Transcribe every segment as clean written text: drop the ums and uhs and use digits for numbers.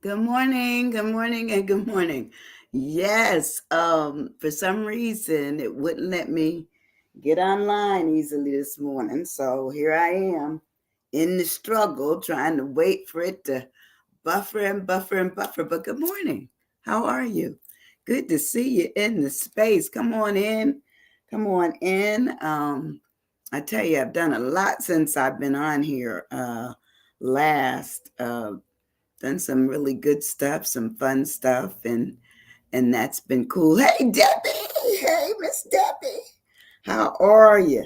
Good morning, and good morning. Yes, for some reason it wouldn't let me get online easily this morning. So here I am in the struggle trying to wait for it to buffer and buffer and buffer. But good morning. How are you? Good to see you in the space. Come on in. Come on in. I tell you, I've done a lot since I've been on here last. Done some really good stuff, some fun stuff, and that's been cool. Hey Debbie, hey Miss Debbie, how are you?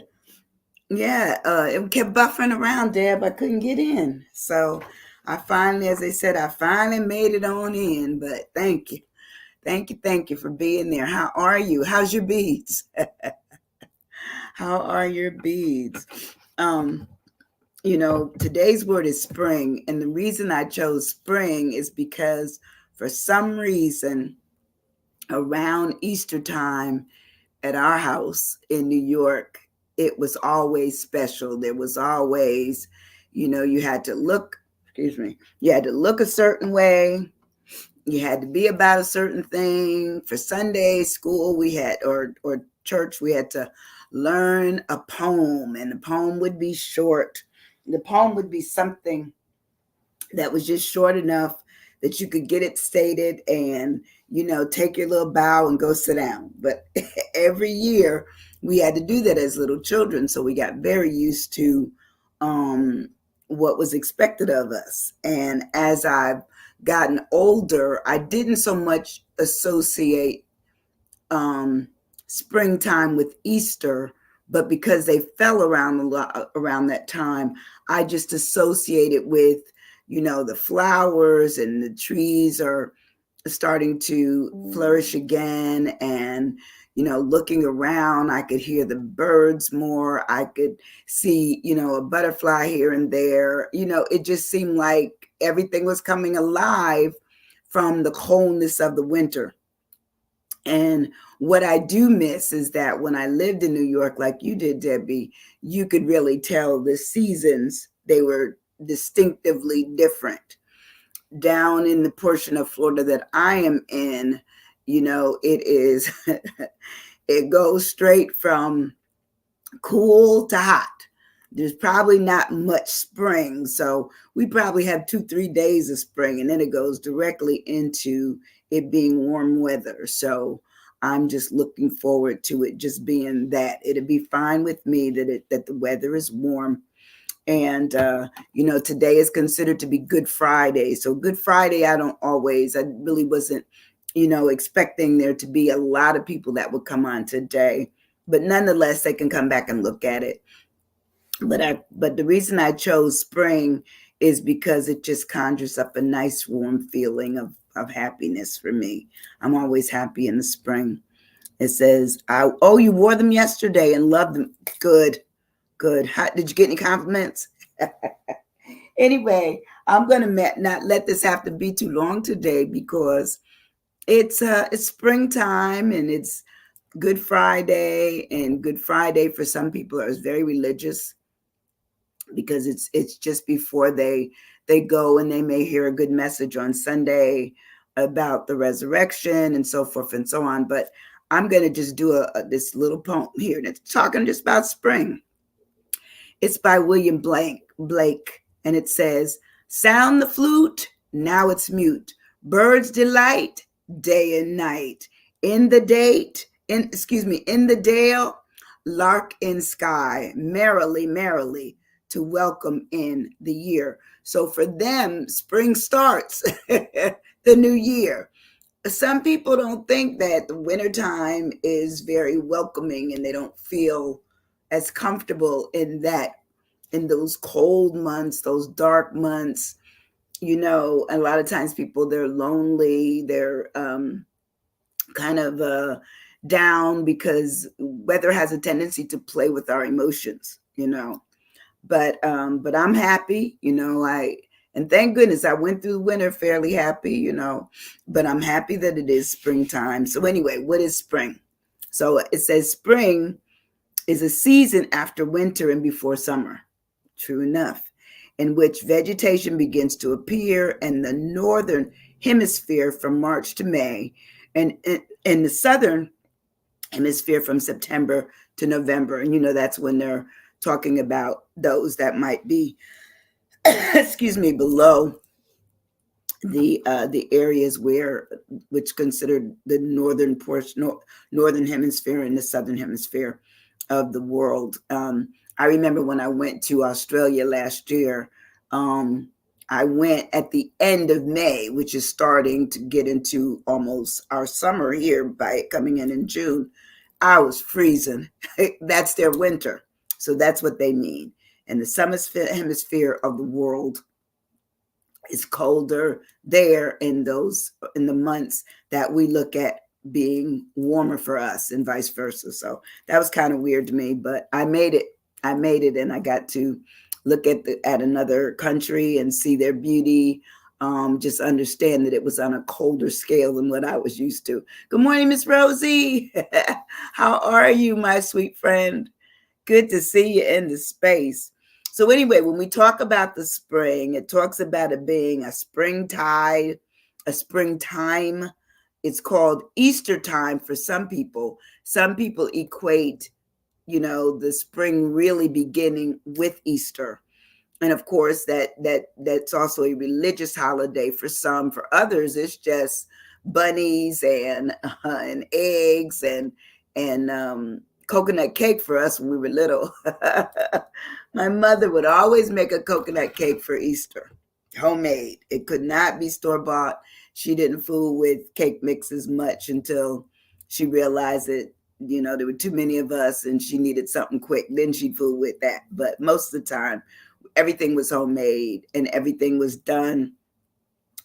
Yeah, it kept buffering around, Deb. I couldn't get in, so I finally, as they said, I finally made it on in. But thank you for being there. How are you? How's your beads? How are your beads? Um, today's word is spring, and the reason I chose spring is because for some reason around Easter time at our house in New York, it was always special. There was always, you had to look, you had to look a certain way. You had to be about a certain thing. For Sunday school, we had, or church, we had to learn a poem, and the poem would be short. The poem would be something that was just short enough that you could get it stated and take your little bow and go sit down. But every year we had to do that as little children, so we got very used to um, what was expected of us. And as I've gotten older, I didn't so much associate um, springtime with Easter, but because they fell around a lot around that time, I just associate it with, the flowers and the trees are starting to flourish again. And, looking around, I could hear the birds more. I could see, a butterfly here and there. It just seemed like everything was coming alive from the coldness of the winter. And what I do miss is that when I lived in New York, like you did, Debbie, you could really tell the seasons, they were distinctively different. Down in the portion of Florida that I am in, it is, it goes straight from cool to hot. There's probably not much spring. So we probably have 2, 3 days of spring, and then it goes directly into it being warm weather. So I'm just looking forward to it just being that. It'll be fine with me that the weather is warm. And today is considered to be Good Friday. So Good Friday, I really wasn't, expecting there to be a lot of people that would come on today. But nonetheless, they can come back and look at it. But the reason I chose spring is because it just conjures up a nice warm feeling of happiness for me. I'm always happy in the spring. It says, oh, you wore them yesterday and loved them. Good, good. Did you get any compliments? Anyway, I'm going to not let this have to be too long today because it's springtime and it's Good Friday, and Good Friday for some people is very religious because it's just before they go, and they may hear a good message on Sunday about the resurrection and so forth and so on. But I'm going to just do this little poem here that's talking just about spring. It's by William Blake, and it says, "Sound the flute, now it's mute. Birds delight day and night. In the date, in excuse me, in the dale, lark in sky, merrily, merrily, to welcome in the year." So for them, spring starts the new year. Some people don't think that the wintertime is very welcoming, and they don't feel as comfortable in those cold months, those dark months. A lot of times people, they're lonely, they're kind of down because weather has a tendency to play with our emotions. But I'm happy, and thank goodness I went through winter fairly happy. But I'm happy that it is springtime. So anyway, what is spring? So it says spring is a season after winter and before summer. True enough. In which vegetation begins to appear in the northern hemisphere from March to May, and in the southern hemisphere from September to November. And that's when they're talking about those that might be, excuse me, below the areas which considered the northern portion, northern hemisphere and the southern hemisphere of the world. I remember when I went to Australia last year. I went at the end of May, which is starting to get into almost our summer here by coming in June. I was freezing. That's their winter. So that's what they mean. And the summer hemisphere of the world is colder there in the months that we look at being warmer for us and vice versa. So that was kind of weird to me, but I made it. And I got to look at another country and see their beauty. Just understand that it was on a colder scale than what I was used to. Good morning, Miss Rosie. How are you, my sweet friend? Good to see you in the space. So anyway, when we talk about the spring, it talks about it being a springtide, a springtime. It's called Easter time for some people. Some people equate, the spring really beginning with Easter. And of course, that's also a religious holiday for some. For others, it's just bunnies and eggs and coconut cake for us when we were little. My mother would always make a coconut cake for Easter, homemade. It could not be store-bought. She didn't fool with cake mixes much until she realized that, there were too many of us and she needed something quick. Then she'd fool with that. But most of the time, everything was homemade and everything was done.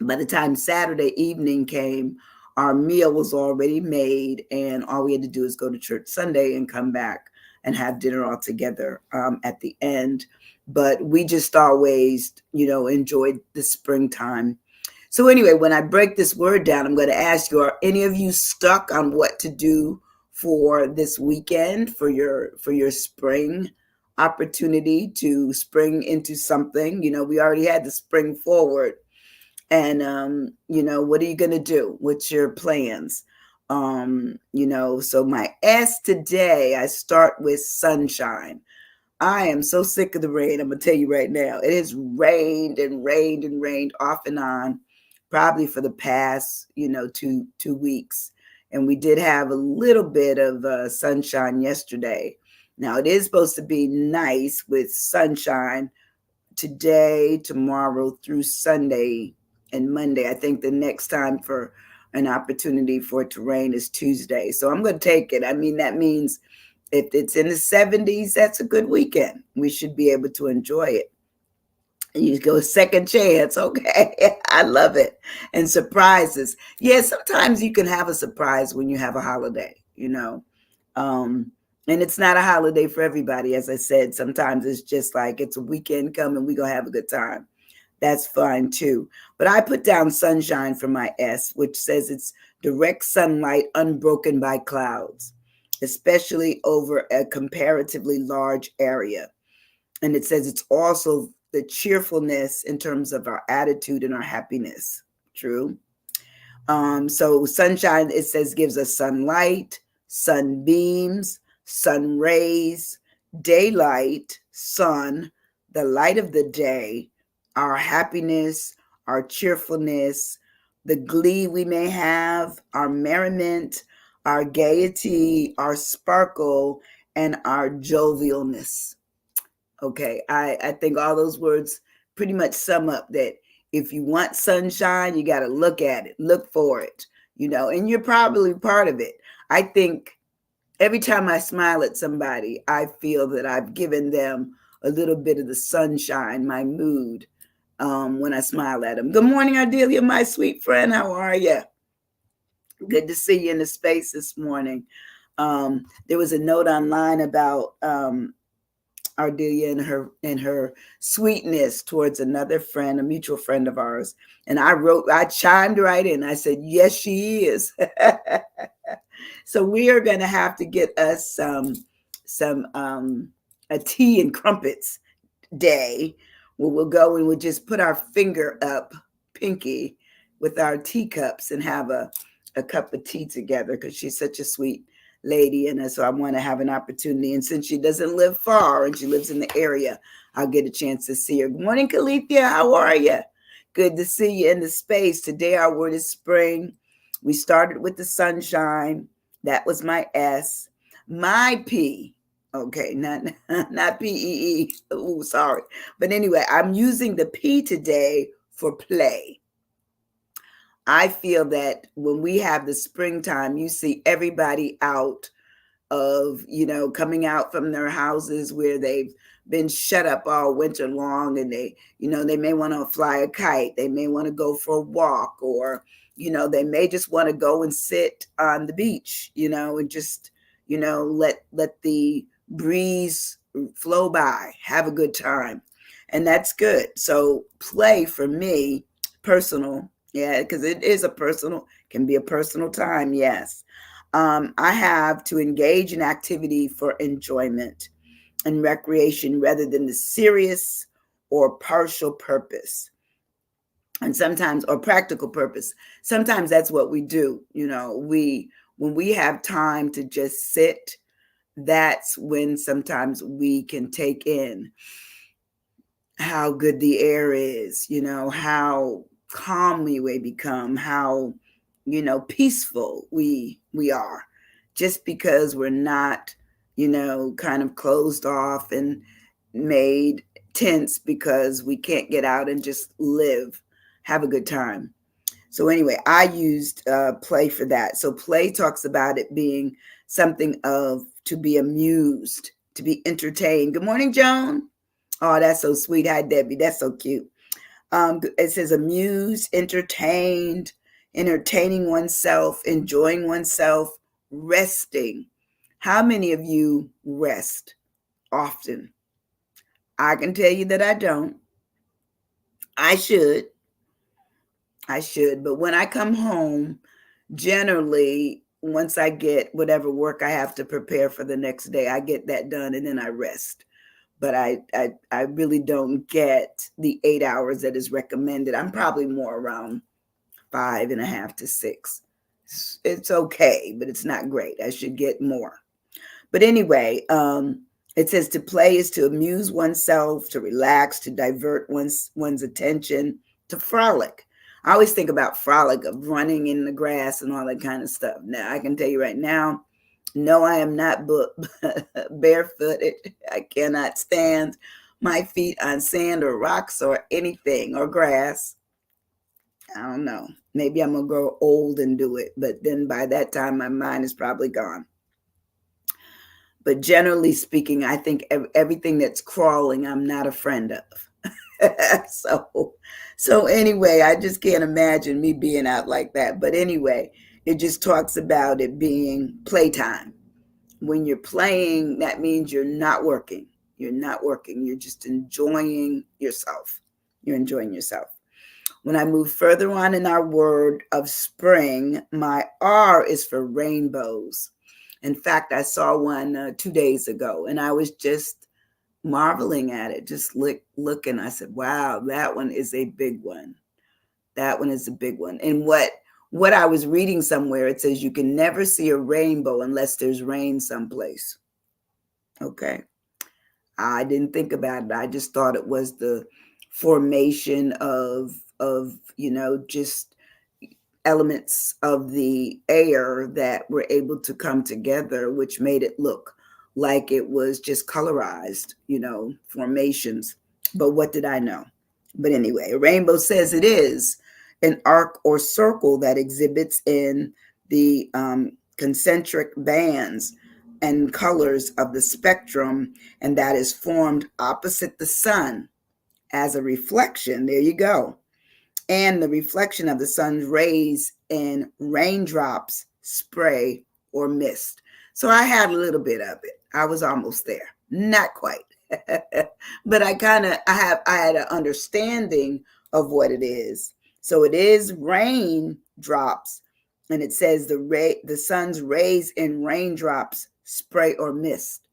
By the time Saturday evening came, our meal was already made, and all we had to do is go to church Sunday and come back and have dinner all together at the end. But we just always, enjoyed the springtime. So anyway, when I break this word down, I'm going to ask you, are any of you stuck on what to do for this weekend, for your spring opportunity to spring into something? We already had the spring forward. And, what are you going to do? What's your plans? So my S today, I start with sunshine. I am so sick of the rain. I'm going to tell you right now. It has rained and rained and rained off and on, probably for the past, 2 weeks. And we did have a little bit of sunshine yesterday. Now, it is supposed to be nice with sunshine today, tomorrow through Sunday and Monday. I think the next time for an opportunity for it to rain is Tuesday. So I'm going to take it. I mean, that means if it's in the 70s, that's a good weekend. We should be able to enjoy it. You go second chance. Okay. I love it. And surprises. Yeah, sometimes you can have a surprise when you have a holiday, and it's not a holiday for everybody. As I said, sometimes it's just like it's a weekend coming, we're going to have a good time. That's fine too. But I put down sunshine for my S, which says it's direct sunlight unbroken by clouds, especially over a comparatively large area. And it says it's also the cheerfulness in terms of our attitude and our happiness. True. So sunshine, it says, gives us sunlight, sunbeams, sun rays, daylight, sun, the light of the day, our happiness, our cheerfulness, the glee we may have, our merriment, our gaiety, our sparkle, and our jovialness. Okay, I think all those words pretty much sum up that if you want sunshine, you got to look at it, look for it, and you're probably part of it. I think every time I smile at somebody, I feel that I've given them a little bit of the sunshine, my mood, when I smile at them. Good morning, Ardelia, my sweet friend. How are you? Good to see you in the space this morning. There was a note online about Ardelia and her sweetness towards another friend, a mutual friend of ours. And I chimed right in. I said, yes, she is. So we are going to have to get us a tea and crumpets day where we'll go and we'll just put our finger up, pinky, with our teacups and have a cup of tea together because she's such a sweet lady. And so I want to have an opportunity. And since she doesn't live far and she lives in the area, I'll get a chance to see her. Good morning, Calethea. How are you? Good to see you in the space. Today, our word is spring. We started with the sunshine. That was my S. My P. Okay, not PEE. Oh, sorry. But anyway, I'm using the P today for play. I feel that when we have the springtime, you see everybody out of, coming out from their houses where they've been shut up all winter long, and they may want to fly a kite. They may want to go for a walk, or, they may just want to go and sit on the beach, and just, let the breeze flow by, have a good time. And that's good. So play for me, personal. Yeah, because it is can be a personal time. Yes. I have to engage in activity for enjoyment and recreation rather than the serious or partial purpose. And sometimes, or practical purpose. Sometimes that's what we do. When we have time to just sit, that's when sometimes we can take in how good the air is, how calm we become, how, peaceful we are, just because we're not, kind of closed off and made tense because we can't get out and just live, have a good time. So anyway, I used play for that. So play talks about it being something of to be amused, to be entertained. Good morning, Joan. Oh, that's so sweet. Hi, Debbie. That's so cute. It says amused, entertained, entertaining oneself, enjoying oneself, resting. How many of you rest often? I can tell you that I don't. I should. But when I come home, generally, once I get whatever work I have to prepare for the next day, I get that done and then I rest. But I really don't get the 8 hours that is recommended. I'm probably more around 5.5 to 6. It's okay, but it's not great. I should get more. But anyway, it says to play is to amuse oneself, to relax, to divert one's attention, to frolic. I always think about frolic of running in the grass and all that kind of stuff. Now, I can tell you right now, no, I am not barefooted. I cannot stand my feet on sand or rocks or anything or grass. I don't know. Maybe I'm going to grow old and do it, but then by that time, my mind is probably gone. But generally speaking, I think everything that's crawling, I'm not a friend of. So anyway, I just can't imagine me being out like that. But anyway, it just talks about it being playtime. When you're playing, that means you're not working. You're not working. You're just enjoying yourself. You're enjoying yourself. When I move further on in our word of spring, my R is for rainbows. In fact, I saw one 2 days ago, and I was just marveling at it, just looking. I said, wow, that one is a big one. That one is a big one. And what I was reading somewhere, it says you can never see a rainbow unless there's rain someplace. Okay. I didn't think about it. I just thought it was the formation of just elements of the air that were able to come together, which made it look like it was just colorized, formations. But what did I know? But anyway, a rainbow says it is an arc or circle that exhibits in the concentric bands and colors of the spectrum, and that is formed opposite the sun as a reflection. There you go. And the reflection of the sun's rays in raindrops, spray, or mist. So I had a little bit of it. I was almost there. Not quite. But I had an understanding of what it is. So it is raindrops, and it says the sun's rays in raindrops, spray, or mist.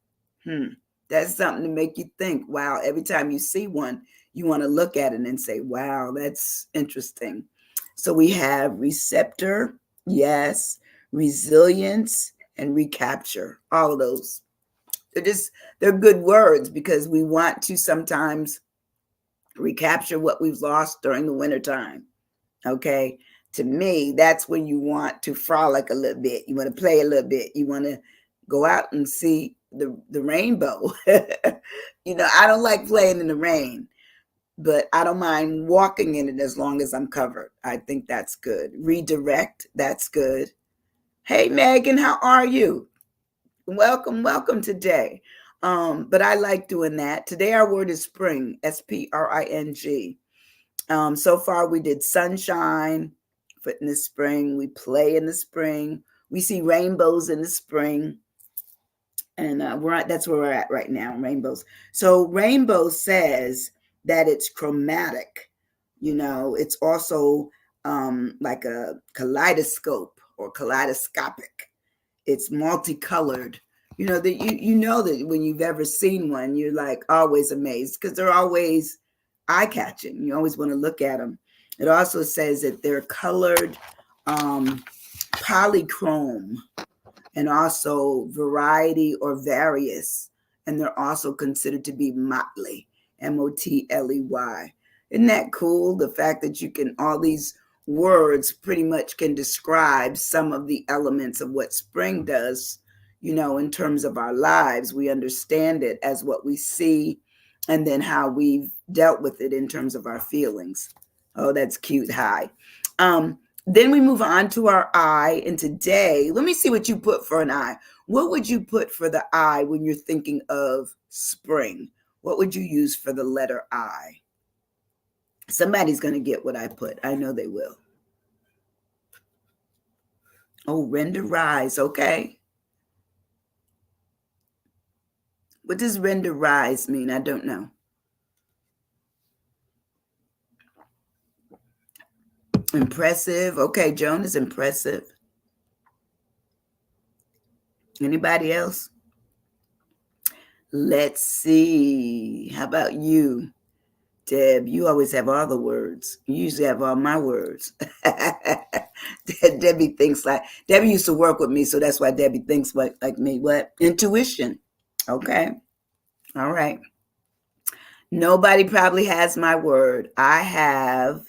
That's something to make you think. Wow, every time you see one, you want to look at it and say, wow, that's interesting. So we have receptor, yes, resilience, and recapture. All of those. They're good words because we want to sometimes recapture what we've lost during the wintertime. Okay. To me, that's when you want to frolic a little bit. You want to play a little bit. You want to go out and see the rainbow. I don't like playing in the rain, but I don't mind walking in it as long as I'm covered. I think that's good. Redirect, that's good. Hey, Megan, how are you? Welcome today. But I like doing that. Today our word is spring, spring. So far we did sunshine in the spring. We play in the spring. We see rainbows in the spring, and that's where we're at right now. Rainbows. So rainbow says that it's chromatic. It's also like a kaleidoscope or kaleidoscopic. It's multicolored. That when you've ever seen one, you're like always amazed because they're always eye catching. You always want to look at them. It also says that they're colored polychrome and also variety or various. And they're also considered to be motley, Motley. Isn't that cool? The fact that all these words pretty much can describe some of the elements of what spring does, in terms of our lives. We understand it as what we see and then how we've dealt with it in terms of our feelings. Oh, that's cute. Hi. Then we move on to our I. And today, let me see what you put for an I. What would you put for the I when you're thinking of spring? What would you use for the letter I? Somebody's going to get what I put. I know they will. Oh, render rise. Okay. What does render rise mean? I don't know. Impressive. Okay, Joan is impressive. Anybody else? Let's see. How about you, Deb? You always have all the words. You usually have all my words. Debbie used to work with me, so that's why Debbie thinks like me. What? Intuition. Okay. All right. Nobody probably has my word. I have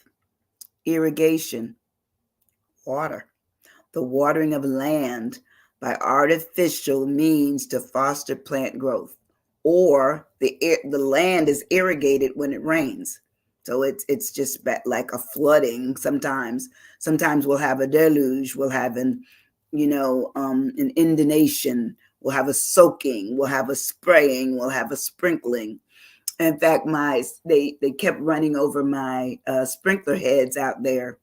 irrigation, water. The watering of land by artificial means to foster plant growth, or the land is irrigated when it rains. So it's just like a flooding. Sometimes we'll have a deluge. We'll have an inundation. We'll have a soaking. We'll have a spraying. We'll have a sprinkling. In fact, they kept running over my sprinkler heads out there.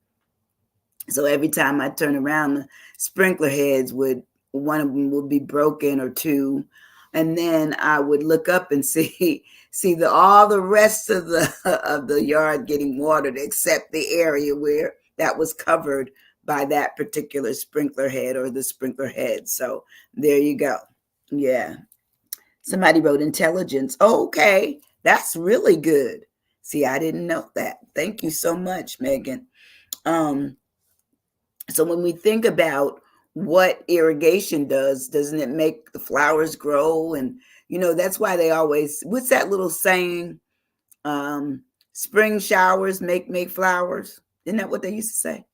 So every time I turn around, the sprinkler heads one of them would be broken or two. And then I would look up and see all the rest of the yard getting watered except the area where that was covered by that particular sprinkler head or the sprinkler head. So there you go. Yeah. Somebody wrote intelligence. Oh, okay. That's really good. See, I didn't know that. Thank you so much, Megan. So when we think about what irrigation does, doesn't it make the flowers grow? And, that's why they always, what's that little saying? Spring showers make flowers. Isn't that what they used to say?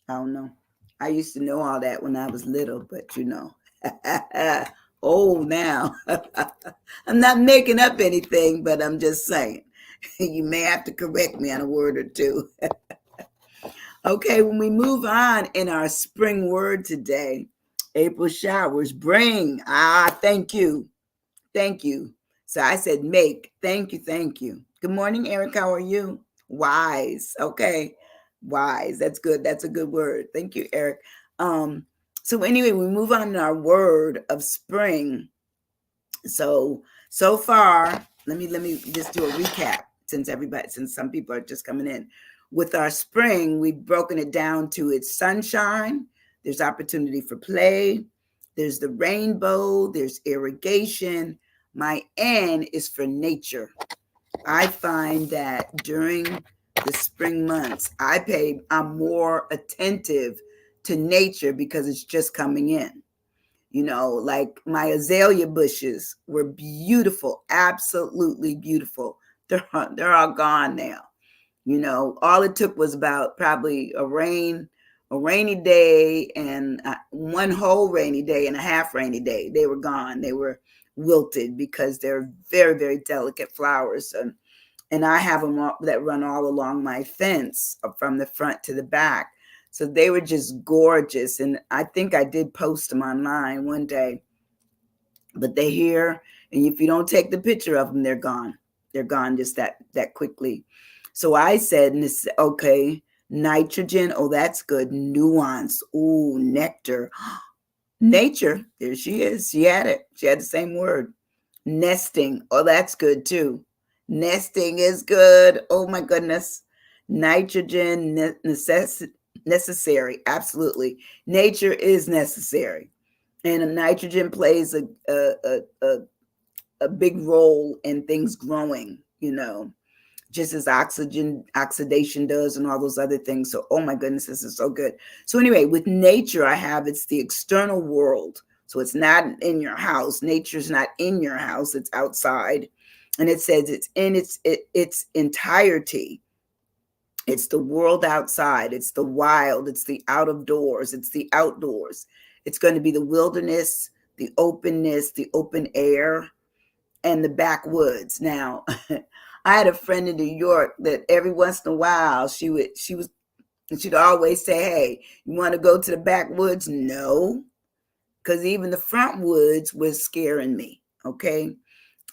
I don't know. I used to know all that when I was little, but old now. I'm not making up anything, but I'm just saying. You may have to correct me on a word or two. Okay, when we move on in our spring word today, April showers bring. Thank you. Thank you. So I said make. Thank you. Thank you. Good morning, Eric. How are you? Wise. Okay. Wise. That's good. That's a good word. Thank you, Eric. So anyway, we move on to our word of spring. So far, let me just do a recap since some people are just coming in. With our spring, we've broken it down to its sunshine. There's opportunity for play. There's the rainbow. There's irrigation. My N is for nature. I find that during the spring months, I'm more attentive to nature because it's just coming in. Like my azalea bushes were beautiful, absolutely beautiful. They're all gone now. All it took was about probably a rainy day and one whole rainy day and a half rainy day. They were gone. They were wilted because they're very, very delicate flowers. And I have them that run all along my fence from the front to the back. So they were just gorgeous. And I think I did post them online one day, but they're here. And if you don't take the picture of them, they're gone. They're gone just that quickly. So I said, okay, nitrogen. Oh, that's good. Nuance. Ooh, nectar. Nature. There she is. She had it. She had the same word. Nesting. Oh, that's good too. Nesting is good. Oh my goodness. Nitrogen necessary. Absolutely. Nature is necessary. And nitrogen plays a big role in things growing, just as oxidation does and all those other things. So, oh my goodness, this is so good. So anyway, with nature, it's the external world. So it's not in your house. Nature's not in your house. It's outside. And it says it's in its entirety. It's the world outside. It's the wild. It's the out of doors. It's the outdoors. It's going to be the wilderness, the openness, the open air, and the backwoods. Now, I had a friend in New York that every once in a while she'd always say, "Hey, you want to go to the backwoods?" No, because even the front woods was scaring me. Okay,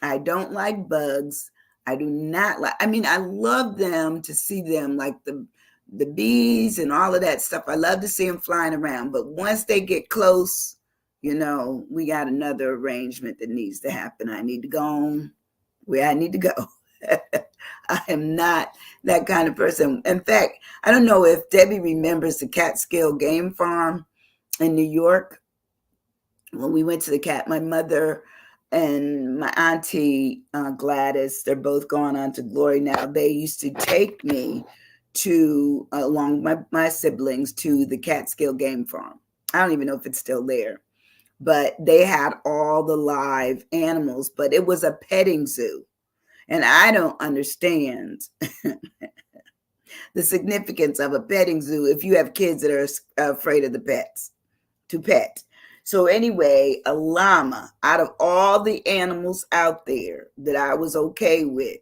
I don't like bugs. I do not like. I mean, I love them to see them, like the bees and all of that stuff. I love to see them flying around. But once they get close, we got another arrangement that needs to happen. I need to go on where I need to go. I am not that kind of person. In fact, I don't know if Debbie remembers the Catskill Game Farm in New York. When we went to my mother and my auntie Gladys, they're both gone on to glory now. They used to take me to, along my siblings, to the Catskill Game Farm. I don't even know if it's still there, but they had all the live animals, but it was a petting zoo. And I don't understand the significance of a petting zoo if you have kids that are afraid of the pets, to pet. So anyway, a llama, out of all the animals out there that I was okay with,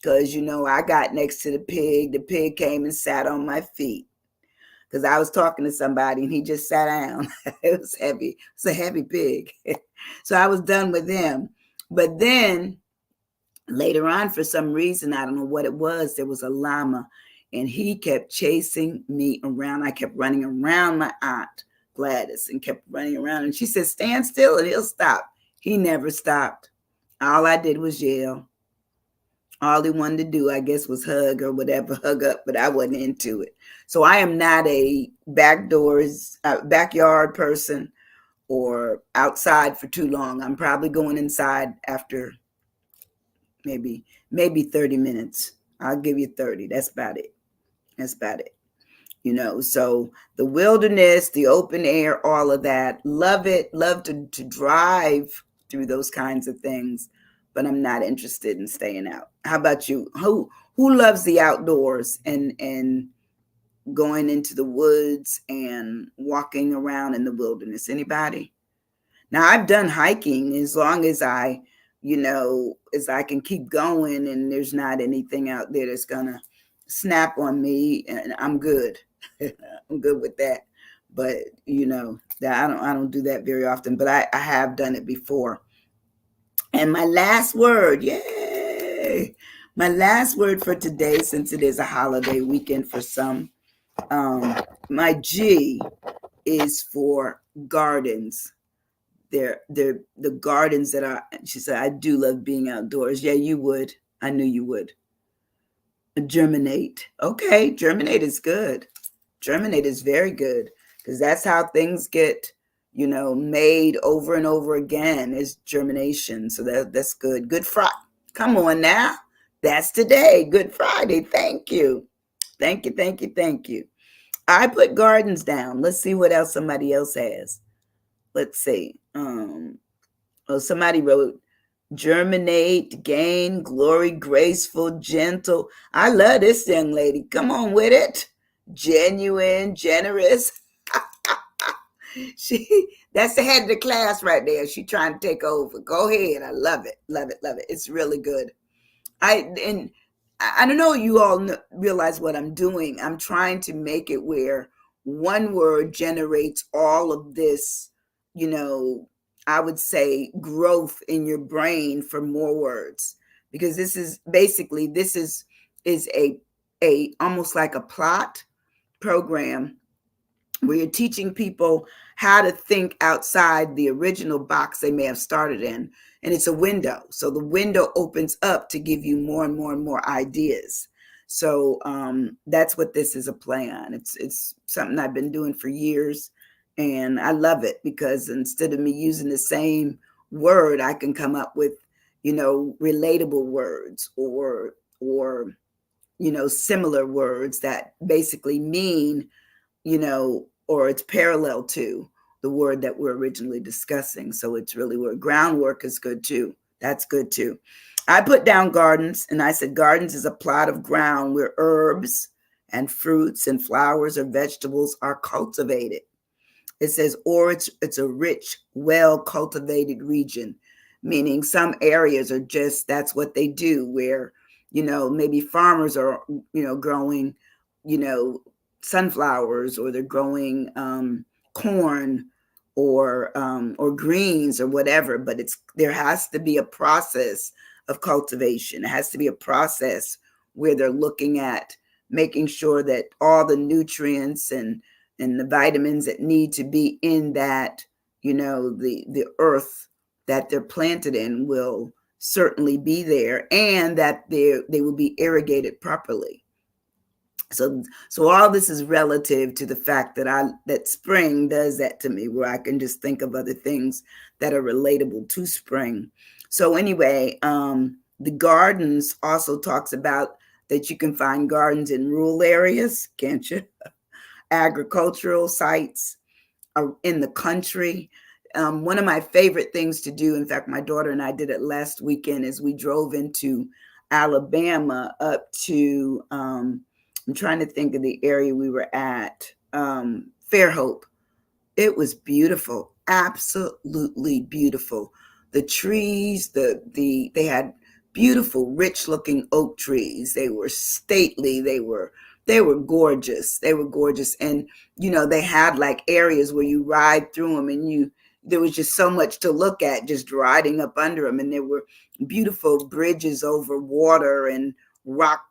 because, I got next to the pig came and sat on my feet because I was talking to somebody and he just sat down. It was heavy. It's a heavy pig. So I was done with him. But then later on, for some reason, I don't know what it was, there was a llama and he kept chasing me around. I kept running around my aunt Gladys and kept running around. And she said, stand still and he'll stop. He never stopped. All I did was yell. All he wanted to do, I guess, was hug or whatever, hug up, but I wasn't into it. So I am not a backyard person or outside for too long. I'm probably going inside after maybe 30 minutes. I'll give you 30. That's about it. So the wilderness, the open air, all of that, love it. Love to drive through those kinds of things, but I'm not interested in staying out. How about you? Who loves the outdoors and going into the woods and walking around in the wilderness? Anybody? Now, I've done hiking as long as I can keep going and there's not anything out there that's gonna snap on me, and I'm good. I'm good with that. But that I don't do that very often, but I have done it before. And my last word, yay! My last word for today, since it is a holiday weekend for some, my G is for gardens. They're the gardens that are, she said, I do love being outdoors. Yeah, you would. I knew you would. Germinate. Okay, germinate is good. Germinate is very good because that's how things get, made over and over again, is germination. So that's good. Good Friday. Come on now. That's today. Good Friday. Thank you. Thank you, thank you, thank you. I put gardens down. Let's see what else somebody else has. Let's see. Oh, somebody wrote germinate, gain, glory, graceful, gentle. I love this young lady. Come on with it. Genuine, generous. She that's the head of the class right there. She trying to take over. Go ahead. I love it. Love it. Love it. It's really good. I don't know. You all realize what I'm doing. I'm trying to make it where one word generates all of this. You know, I would say growth in your brain for more words, because this is basically this is a almost like a plot program where you're teaching people how to think outside the original box they may have started in. And it's a window. So the window opens up to give you more and more and more ideas. So that's what this is a play on. It's something I've been doing for years. And I love it because instead of me using the same word, I can come up with, relatable words or similar words that basically mean or it's parallel to the word that we're originally discussing. So it's really where groundwork is good too. That's good too. I put down gardens and I said gardens is a plot of ground where herbs and fruits and flowers or vegetables are cultivated. It says, or it's a rich, well cultivated region, meaning some areas are just that's what they do, where maybe farmers are growing you know sunflowers, or they're growing corn or greens or whatever. But there has to be a process of cultivation. It has to be a process where they're looking at making sure that all the nutrients and the vitamins that need to be in that, the earth that they're planted in will certainly be there, and that they will be irrigated properly. So all this is relative to the fact that spring does that to me, where I can just think of other things that are relatable to spring. So anyway, the gardens also talks about that you can find gardens in rural areas, can't you? Agricultural sites in the country. One of my favorite things to do, in fact, my daughter and I did it last weekend, is we drove into Alabama up to, I'm trying to think of the area we were at, Fairhope. It was beautiful, absolutely beautiful. The trees, they had beautiful, rich-looking oak trees. They were stately. They were gorgeous. They were gorgeous, and they had like areas where you ride through them, and there was just so much to look at just riding up under them, and there were beautiful bridges over water and rock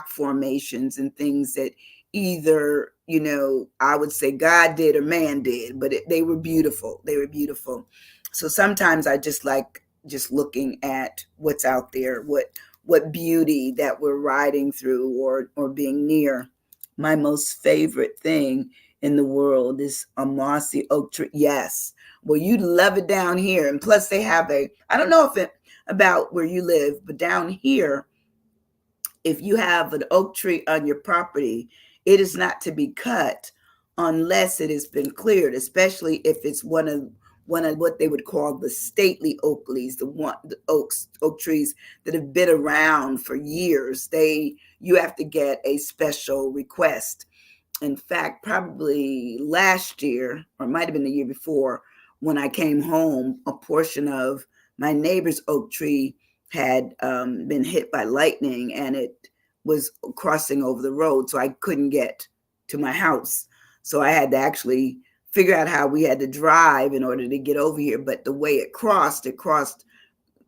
formations and things that either I would say God did or man did, but they were beautiful. They were beautiful. So sometimes I just like just looking at what's out there, what beauty that we're riding through or being near. My most favorite thing in the world is a mossy oak tree. Yes. Well, you love it down here. And plus they have I don't know if it about where you live, but down here, if you have an oak tree on your property, it is not to be cut unless it has been cleared, especially if it's one of what they would call the stately oak leaves, the oak trees that have been around for years. You have to get a special request. In fact, probably last year, or it might have been the year before, when I came home, a portion of my neighbor's oak tree had been hit by lightning, and it was crossing over the road, so I couldn't get to my house. So I had to actually figure out how we had to drive in order to get over here. But the way it crossed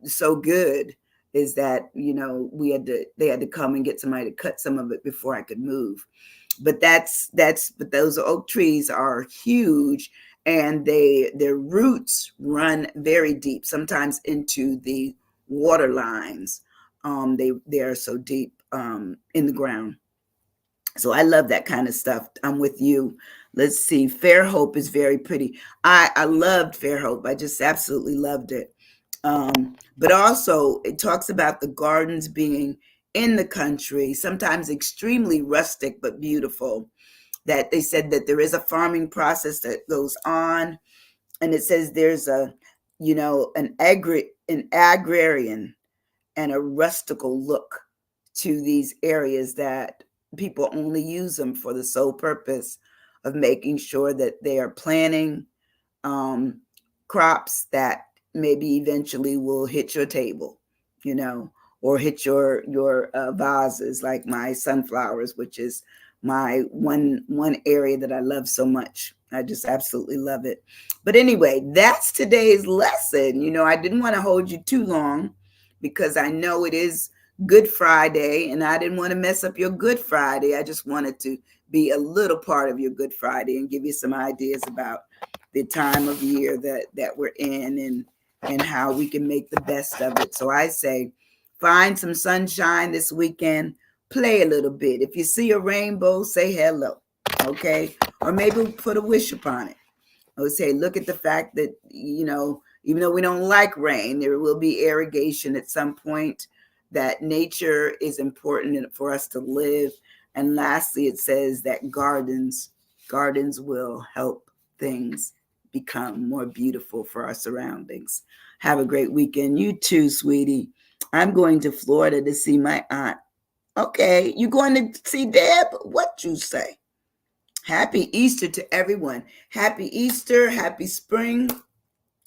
so good is that they had to come and get somebody to cut some of it before I could move. But but those oak trees are huge, and their roots run very deep, sometimes into the water lines. They are so deep in the ground. So I love that kind of stuff. I'm with you. Let's see. Fairhope is very pretty. I loved Fairhope. I just absolutely loved it. But also, it talks about the gardens being in the country, sometimes extremely rustic but beautiful, that they said that there is a farming process that goes on. And it says there's a, an agrarian and a rustical look to these areas, that people only use them for the sole purpose of making sure that they are planting um, crops that maybe eventually will hit your table, you know, or hit your vases, like my sunflowers, which is my one area that I love so much. I just absolutely love it. But anyway, that's today's lesson. I didn't want to hold you too long because I know it is Good Friday, and I didn't want to mess up your Good Friday. I just wanted to be a little part of your Good Friday and give you some ideas about the time of year that we're in, and how we can make the best of it. So I say, find some sunshine this weekend, play a little bit. If you see a rainbow, say hello, okay? Or maybe put a wish upon it. I would say, look at the fact that, even though we don't like rain, there will be irrigation at some point, that nature is important for us to live. And lastly, it says that gardens will help things become more beautiful for our surroundings. Have a great weekend. You too, sweetie. I'm going to Florida to see my aunt. Okay, you going to see Deb? What you say? Happy Easter to everyone. Happy Easter. Happy spring.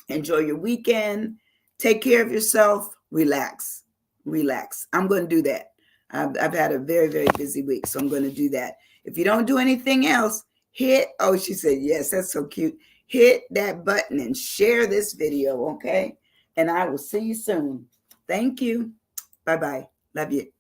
Enjoy your weekend. Take care of yourself. Relax. I'm going to do that. I've had a very, very busy week, so I'm going to do that. If you don't do anything else, she said, yes, that's so cute. Hit that button and share this video, okay? And I will see you soon. Thank you. Bye-bye. Love you.